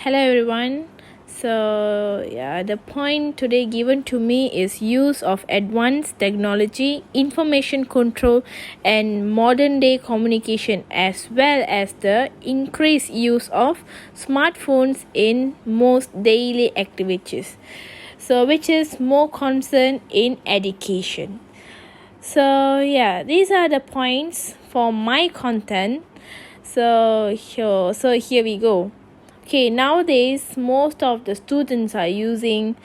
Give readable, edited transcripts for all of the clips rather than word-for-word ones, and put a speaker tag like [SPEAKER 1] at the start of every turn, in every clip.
[SPEAKER 1] Hello everyone. The point today given to me is use of advanced technology, information control, and modern day communication, as well as the increased use of smartphones in most daily activities. Which is more concerned in education. These are the points for my content. Here we go. Okay, nowadays most of the students are using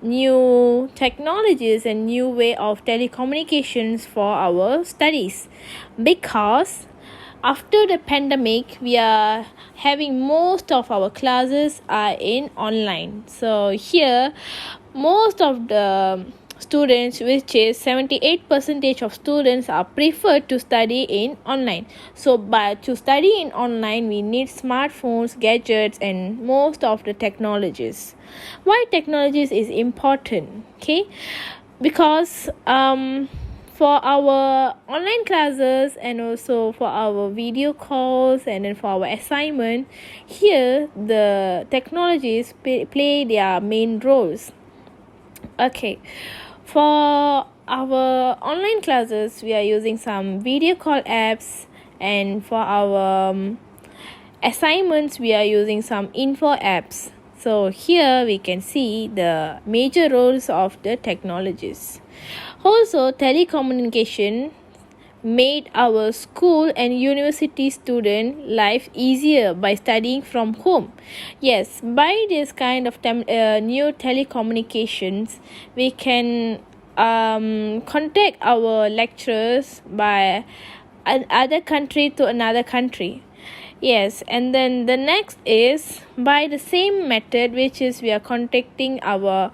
[SPEAKER 1] new technologies and new way of telecommunications for our studies, because after the pandemic we are having most of our classes are in online. So here most of the students, which is 78% of students, are preferred to study in online. But to study in online we need smartphones, gadgets, and most of the technologies. Why technologies is important? Okay, because for our online classes and also for our video calls and then for our assignment, here the technologies play their main roles. Okay, for our online classes we are using some video call apps, and for our assignments we are using some info apps. So here we can see the major roles of the technologies. Also, telecommunication made our school and university student life easier by studying from home. Yes, by this kind of new telecommunications we can contact our lecturers by another country to another country. Yes, and then the next is by the same method, which is we are contacting our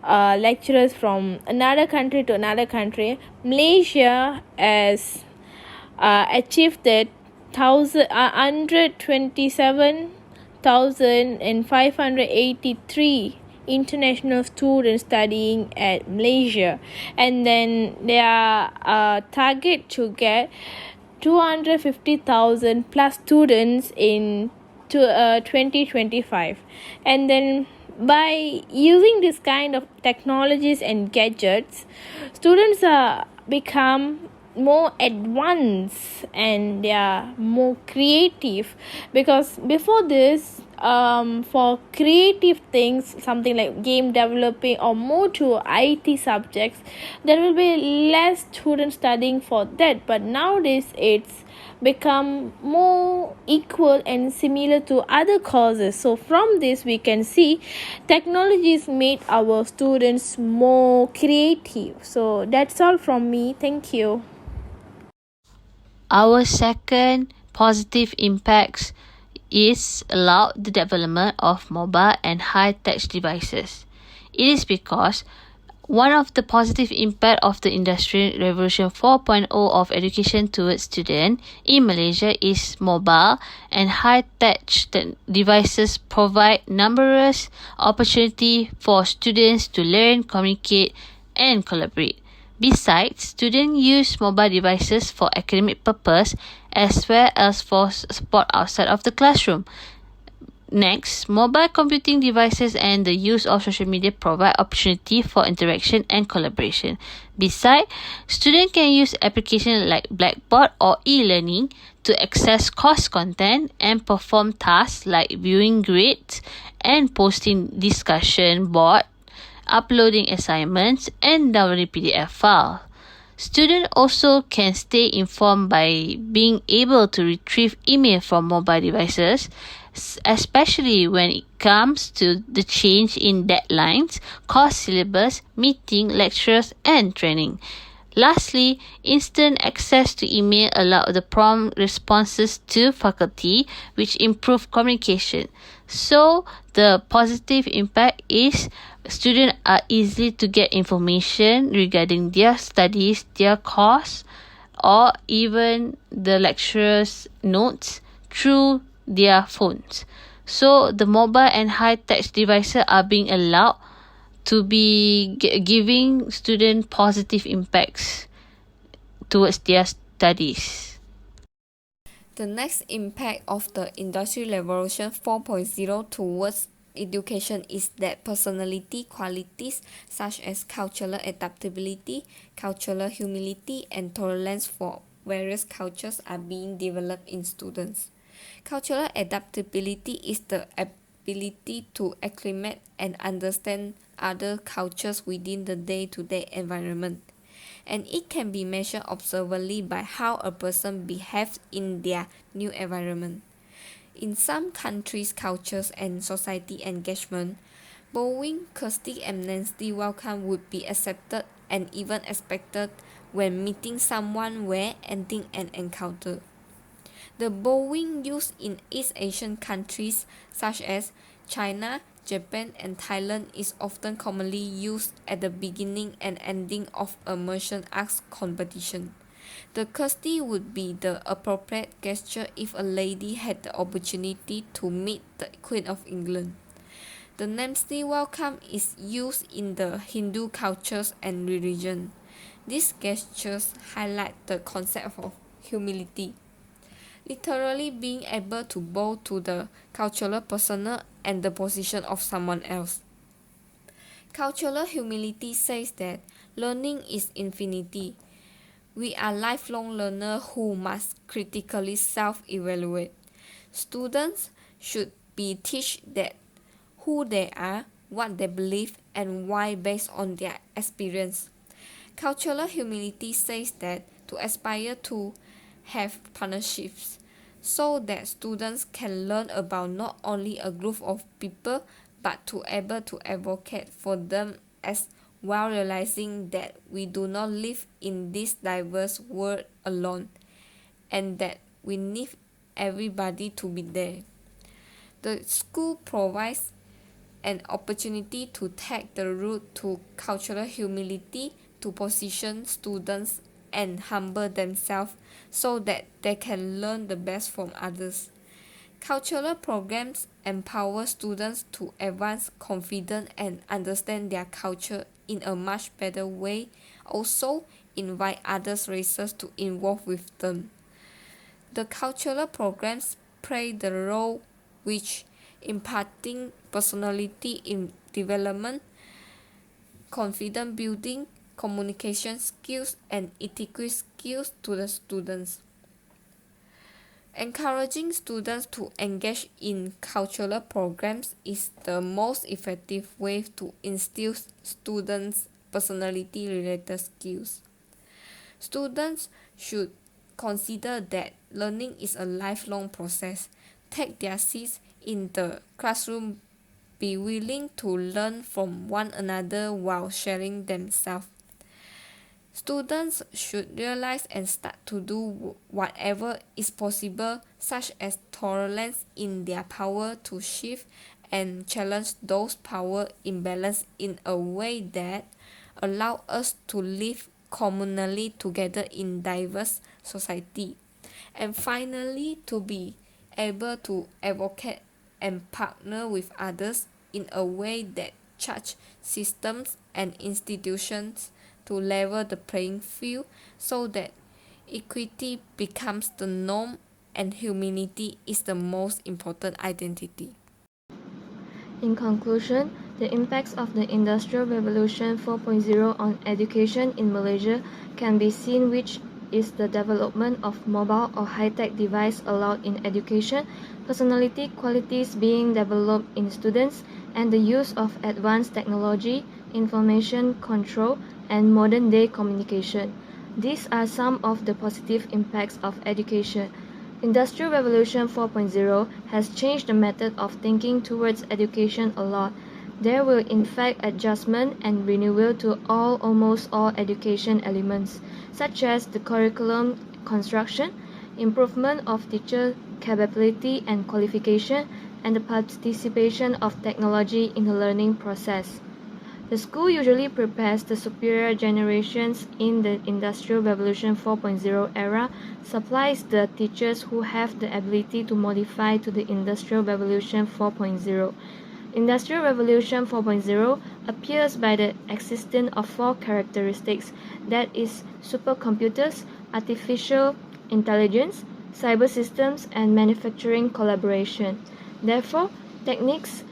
[SPEAKER 1] lecturers from another country to another country. Malaysia has achieved that 127,583 international students studying at Malaysia, and then their target to get 250,000 plus students in 2025. And then by using this kind of technologies and gadgets, students are become more advanced and they are more creative, because before this for creative things, something like game developing or more to IT subjects, there will be less students studying for that. But nowadays it's become more equal and similar to other courses. So from this we can see technologies made our students more creative. So that's all from me. Thank you.
[SPEAKER 2] Our second positive impacts is allowed the development of mobile and high-tech devices. It is because one of the positive impact of the Industrial Revolution 4.0 of education towards students in Malaysia is mobile and high-tech devices provide numerous opportunity for students to learn, communicate, and collaborate. Besides, students use mobile devices for academic purpose as well as for support outside of the classroom. Next, mobile computing devices and the use of social media provide opportunity for interaction and collaboration. Besides, students can use applications like Blackboard or e-learning to access course content and perform tasks like viewing grades and posting discussion board, uploading assignments, and downloading PDF file. Students also can stay informed by being able to retrieve email from mobile devices, especially when it comes to the change in deadlines, course syllabus, meeting, lectures, and training. Lastly, instant access to email allow the prompt responses to faculty, which improve communication. So, the positive impact is students are easy to get information regarding their studies, their course, or even the lecturer's notes through their phones. So, the mobile and high-tech devices are being allowed to be giving student positive impacts towards their studies.
[SPEAKER 3] The next impact of the Industrial Revolution 4.0 towards education is that personality qualities such as cultural adaptability, cultural humility, and tolerance for various cultures are being developed in students. Cultural adaptability is the ability to acclimate and understand other cultures within the day-to-day environment, and it can be measured observably by how a person behaves in their new environment. In some countries, cultures, and society engagement, bowing, Kirsty, and Nancy welcome would be accepted and even expected when meeting someone where ending an encounter. The bowing used in East Asian countries such as China, Japan, and Thailand is often commonly used at the beginning and ending of a martial arts competition. The Kirsty would be the appropriate gesture if a lady had the opportunity to meet the Queen of England. The Namsty welcome is used in the Hindu cultures and religion. These gestures highlight the concept of humility, literally being able to bow to the cultural persona and the position of someone else. Cultural humility says that learning is infinity. We are lifelong learners who must critically self-evaluate. Students should be taught that who they are, what they believe, and why based on their experience. Cultural humility says that to aspire to have partnerships so that students can learn about not only a group of people but to able to advocate for them as while realizing that we do not live in this diverse world alone and that we need everybody to be there. The school provides an opportunity to take the route to cultural humility to position students and humble themselves so that they can learn the best from others. Cultural programs empower students to advance confidence and understand their culture in a much better way, also invite other races to involve with them. The cultural programs play the role which imparting personality in development, confidence building, communication skills, and ethical skills to the students. Encouraging students to engage in cultural programs is the most effective way to instill students' personality-related skills. Students should consider that learning is a lifelong process. Take their seats in the classroom, be willing to learn from one another while sharing themselves. Students should realize and start to do whatever is possible, such as tolerance in their power to shift and challenge those power imbalance in a way that allow us to live communally together in diverse society. And finally, to be able to advocate and partner with others in a way that charge systems and institutions to level the playing field so that equity becomes the norm and humanity is the most important identity.
[SPEAKER 4] In conclusion, the impacts of the Industrial Revolution 4.0 on education in Malaysia can be seen, which is the development of mobile or high-tech device allowed in education, personality qualities being developed in students, and the use of advanced technology, information control, and modern-day communication. These are some of the positive impacts of education. Industrial Revolution 4.0 has changed the method of thinking towards education a lot. There will in fact adjustment and renewal to almost all education elements, such as the curriculum construction, improvement of teacher capability and qualification, and the participation of technology in the learning process. The school usually prepares the superior generations in the Industrial Revolution 4.0 era, supplies the teachers who have the ability to modify to the Industrial Revolution 4.0. Industrial Revolution 4.0 appears by the existence of four characteristics, that is, supercomputers, artificial intelligence, cyber systems, and manufacturing collaboration. Therefore, techniques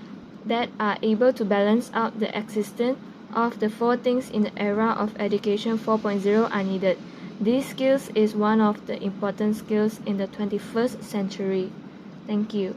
[SPEAKER 4] that are able to balance out the existence of the four things in the era of Education 4.0 are needed. These skills is one of the important skills in the 21st century. Thank you.